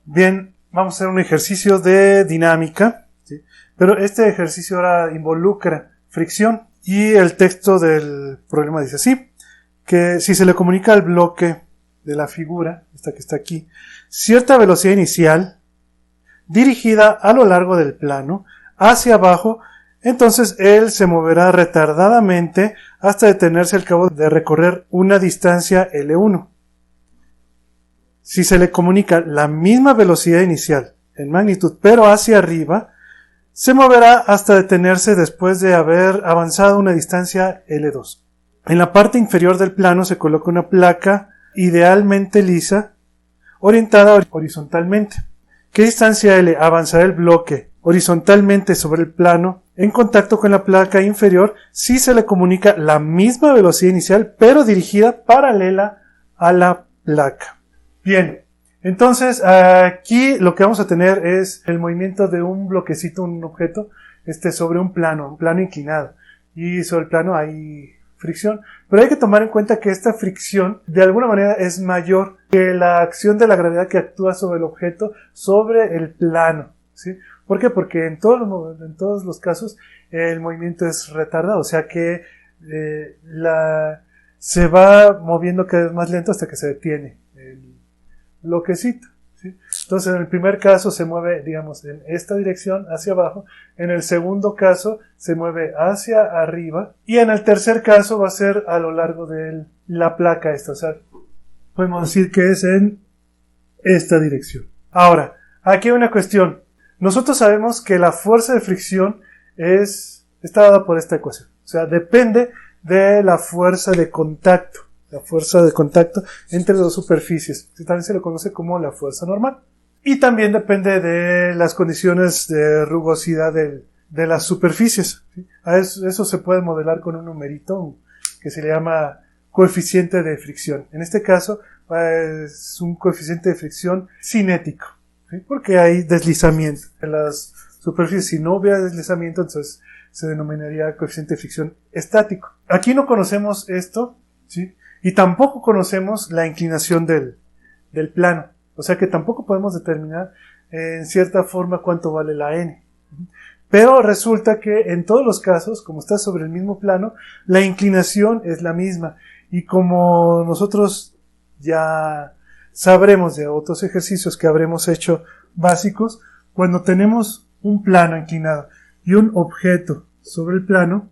Bien, vamos a hacer un ejercicio de dinámica, ¿sí? Pero este ejercicio ahora involucra fricción y el texto del problema dice así, que si se le comunica al bloque de la figura, esta que está aquí, cierta velocidad inicial dirigida a lo largo del plano hacia abajo, entonces él se moverá retardadamente hasta detenerse al cabo de recorrer una distancia L1. Si se le comunica la misma velocidad inicial en magnitud, pero hacia arriba, se moverá hasta detenerse después de haber avanzado una distancia L2. En la parte inferior del plano se coloca una placa idealmente lisa, orientada horizontalmente. ¿Qué distancia L avanzará el bloque horizontalmente sobre el plano en contacto con la placa inferior si se le comunica la misma velocidad inicial, pero dirigida paralela a la placa? Bien, entonces aquí lo que vamos a tener es el movimiento de un bloquecito, un objeto, sobre un plano inclinado. Y sobre el plano hay fricción. Pero hay que tomar en cuenta que esta fricción de alguna manera es mayor que la acción de la gravedad que actúa sobre el objeto sobre el plano, ¿sí? ¿Por qué? Porque en todos los casos el movimiento es retardado, o sea que se va moviendo cada vez más lento hasta que se detiene el bloquecito, ¿sí? Entonces en el primer caso se mueve, digamos, en esta dirección hacia abajo, en el segundo caso se mueve hacia arriba y en el tercer caso va a ser a lo largo de la placa esta, o sea, podemos decir que es en esta dirección. Ahora, aquí hay una cuestión. Nosotros sabemos que la fuerza de fricción está dada por esta ecuación, o sea, depende de la fuerza de contacto. La fuerza de contacto entre dos superficies, que también se le conoce como la fuerza normal. Y también depende de las condiciones de rugosidad de las superficies, ¿sí? Eso se puede modelar con un numerito que se le llama coeficiente de fricción. En este caso es un coeficiente de fricción cinético, ¿sí? Porque hay deslizamiento. En las superficies, si no hubiera deslizamiento, entonces se denominaría coeficiente de fricción estático. Aquí no conocemos esto, ¿sí? Y tampoco conocemos la inclinación del plano. O sea que tampoco podemos determinar en cierta forma cuánto vale la n. Pero resulta que en todos los casos, como está sobre el mismo plano, la inclinación es la misma. Y como nosotros ya sabremos de otros ejercicios que habremos hecho básicos, cuando tenemos un plano inclinado y un objeto sobre el plano,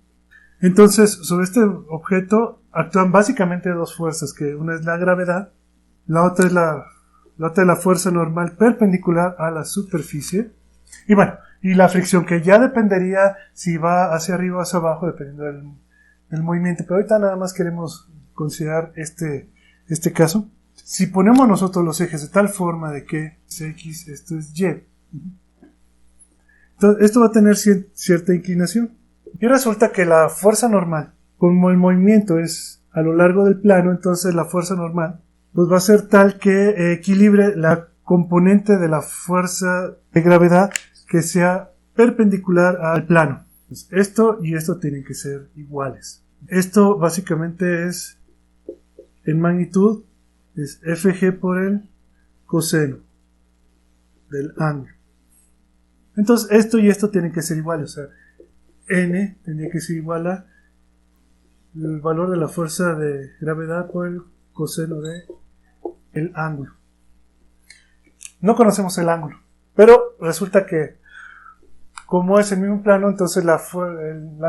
entonces sobre este objeto actúan básicamente dos fuerzas, que una es la gravedad, la otra es la fuerza normal perpendicular a la superficie, y bueno, y la fricción, que ya dependería si va hacia arriba o hacia abajo, dependiendo del movimiento. Pero ahorita nada más queremos considerar este caso. Si ponemos nosotros los ejes de tal forma de que es X, esto es Y, entonces esto va a tener cierta inclinación. Y resulta que la fuerza normal, como el movimiento es a lo largo del plano, entonces la fuerza normal pues va a ser tal que equilibre la componente de la fuerza de gravedad que sea perpendicular al plano. Pues esto y esto tienen que ser iguales. Esto básicamente es, en magnitud, es Fg por el coseno del ángulo. Entonces esto y esto tienen que ser iguales, o sea, n tendría que ser igual a el valor de la fuerza de gravedad por el coseno de el ángulo. No conocemos el ángulo, pero resulta que como es el mismo plano, entonces la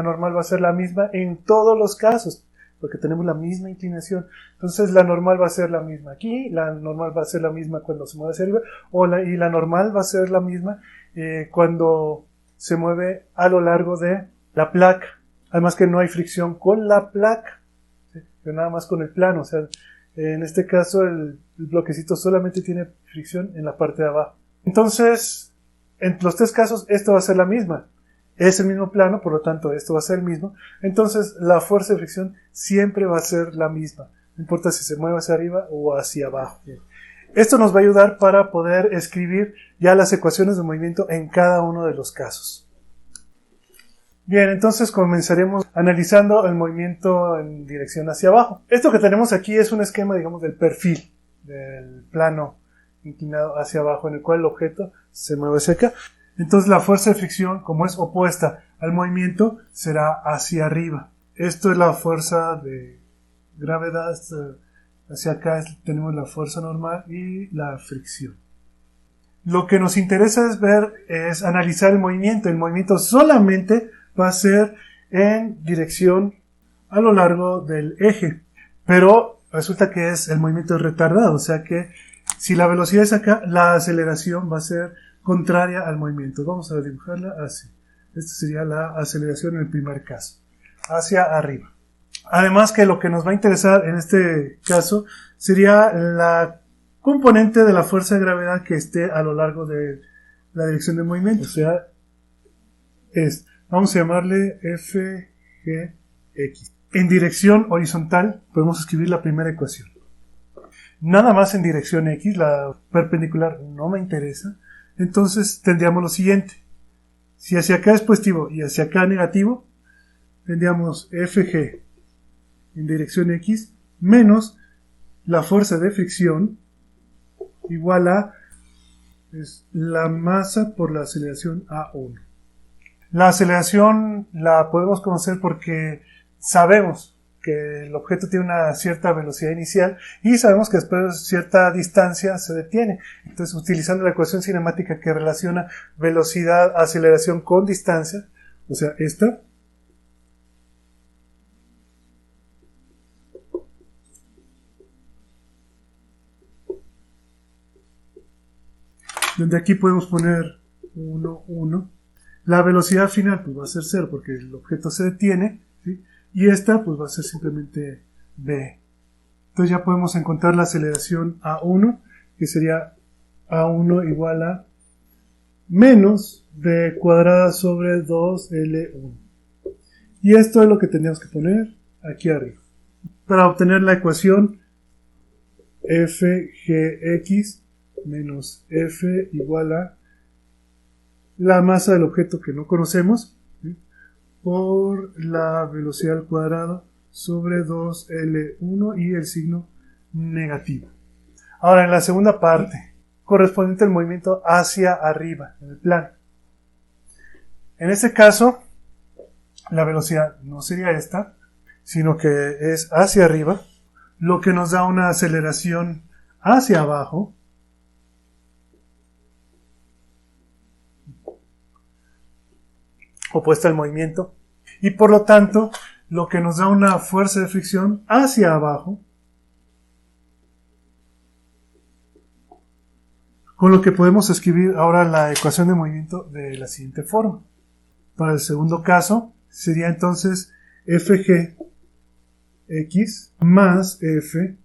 normal va a ser la misma en todos los casos, porque tenemos la misma inclinación. Entonces la normal va a ser la misma aquí, la normal va a ser la misma cuando se mueve hacia arriba, y la normal va a ser la misma cuando se mueve a lo largo de la placa. Además que no hay fricción con la placa, ¿sí? Pero nada más con el plano. O sea, en este caso el bloquecito solamente tiene fricción en la parte de abajo. Entonces, en los tres casos esto va a ser la misma. Es el mismo plano, por lo tanto esto va a ser el mismo. Entonces la fuerza de fricción siempre va a ser la misma. No importa si se mueve hacia arriba o hacia abajo. Esto nos va a ayudar para poder escribir ya las ecuaciones de movimiento en cada uno de los casos. Bien, entonces comenzaremos analizando el movimiento en dirección hacia abajo. Esto que tenemos aquí es un esquema, digamos, del perfil del plano inclinado hacia abajo, en el cual el objeto se mueve hacia acá. Entonces la fuerza de fricción, como es opuesta al movimiento, será hacia arriba. Esto es la fuerza de gravedad. Hacia acá tenemos la fuerza normal y la fricción. Lo que nos interesa es analizar el movimiento. El movimiento solamente va a ser en dirección a lo largo del eje. Pero resulta que el movimiento es retardado. O sea que si la velocidad es acá, la aceleración va a ser contraria al movimiento. Vamos a dibujarla así. Esta sería la aceleración en el primer caso. Hacia arriba. Además que lo que nos va a interesar en este caso sería la componente de la fuerza de gravedad que esté a lo largo de la dirección del movimiento. O sea, vamos a llamarle FGX. En dirección horizontal podemos escribir la primera ecuación. Nada más en dirección X, la perpendicular no me interesa. Entonces tendríamos lo siguiente. Si hacia acá es positivo y hacia acá negativo, tendríamos FG en dirección X menos la fuerza de fricción igual a la masa por la aceleración A1. La aceleración la podemos conocer porque sabemos que el objeto tiene una cierta velocidad inicial y sabemos que después de cierta distancia se detiene. Entonces, utilizando la ecuación cinemática que relaciona velocidad, aceleración con distancia, o sea, esta, donde aquí podemos poner 1, 1. La velocidad final pues va a ser 0 porque el objeto se detiene, ¿sí? Y esta pues va a ser simplemente v. Entonces ya podemos encontrar la aceleración A1, que sería A1 igual a menos v cuadrada sobre 2L1. Y esto es lo que tenemos que poner aquí arriba. Para obtener la ecuación Fgx menos F igual a la masa del objeto que no conocemos, ¿sí?, por la velocidad al cuadrado sobre 2L1 y el signo negativo. Ahora, en la segunda parte, correspondiente al movimiento hacia arriba, en el plano. En este caso, la velocidad no sería esta, sino que es hacia arriba, lo que nos da una aceleración hacia abajo, opuesta al movimiento, y por lo tanto lo que nos da una fuerza de fricción hacia abajo, con lo que podemos escribir ahora la ecuación de movimiento de la siguiente forma. Para el segundo caso sería entonces Fg x más F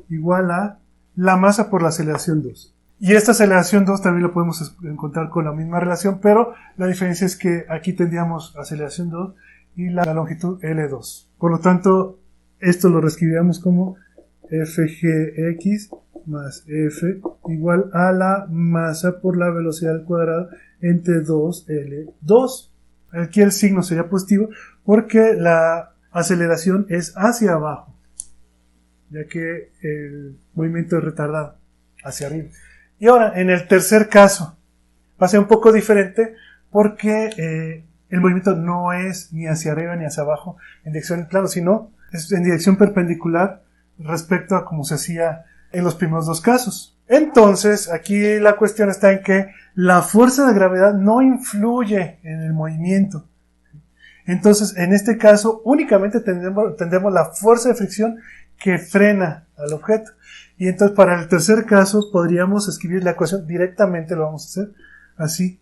igual a la masa por la aceleración 2. Y esta aceleración 2 también lo podemos encontrar con la misma relación, pero la diferencia es que aquí tendríamos aceleración 2 y la longitud L2. Por lo tanto, esto lo reescribiríamos como Fgx más F igual a la masa por la velocidad al cuadrado entre 2L2. Aquí el signo sería positivo porque la aceleración es hacia abajo, ya que el movimiento es retardado hacia arriba. Y ahora, en el tercer caso, va a ser un poco diferente porque el movimiento no es ni hacia arriba ni hacia abajo en dirección plano, sino es en dirección perpendicular respecto a como se hacía en los primeros dos casos. Entonces, aquí la cuestión está en que la fuerza de gravedad no influye en el movimiento. Entonces, en este caso, únicamente tendremos la fuerza de fricción que frena al objeto. Y entonces para el tercer caso podríamos escribir la ecuación directamente, lo vamos a hacer así,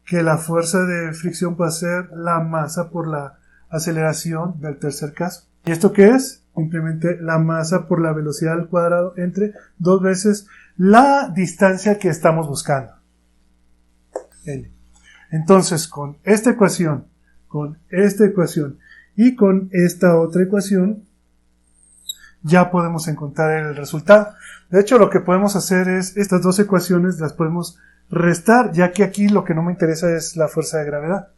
que la fuerza de fricción va a ser la masa por la aceleración del tercer caso. ¿Y esto qué es? Simplemente la masa por la velocidad al cuadrado entre 2 veces la distancia que estamos buscando, L. Entonces con esta ecuación y con esta otra ecuación ya podemos encontrar el resultado. De hecho, lo que podemos hacer es estas dos ecuaciones las podemos restar, ya que aquí lo que no me interesa es la fuerza de gravedad,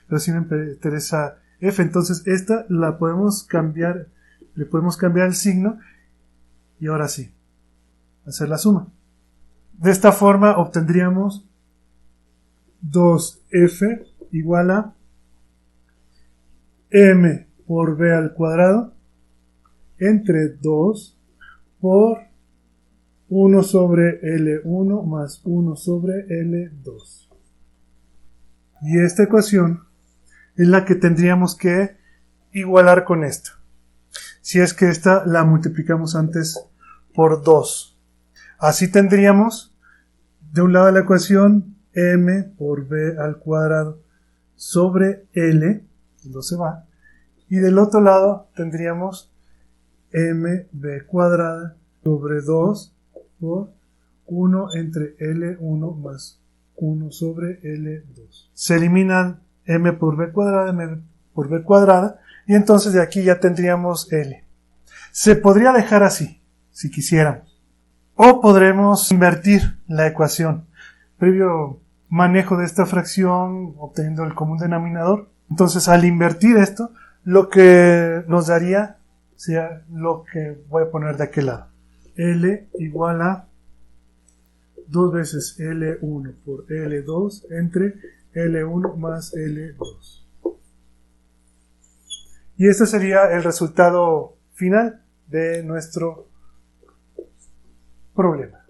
pero sí me interesa F. Entonces esta la podemos cambiar, le podemos cambiar el signo y ahora sí hacer la suma. De esta forma obtendríamos 2f igual a m por b al cuadrado entre 2 por 1 sobre L1 más 1 sobre L2. Y esta ecuación es la que tendríamos que igualar con esta. Si es que esta la multiplicamos antes por 2. Así tendríamos de un lado de la ecuación m por b al cuadrado sobre L, 2 se va, y del otro lado tendríamos mb cuadrada sobre 2 por 1 entre L1 más 1 sobre L2. Se eliminan m por b cuadrada, m por b cuadrada, y entonces de aquí ya tendríamos L. Se podría dejar así, si quisiéramos. O podremos invertir la ecuación. Previo manejo de esta fracción, obteniendo el común denominador. Entonces, al invertir esto, lo que nos daría sería lo que voy a poner de aquel lado. L igual a 2 veces L1 por L2 entre L1 más L2. Y este sería el resultado final de nuestro problema.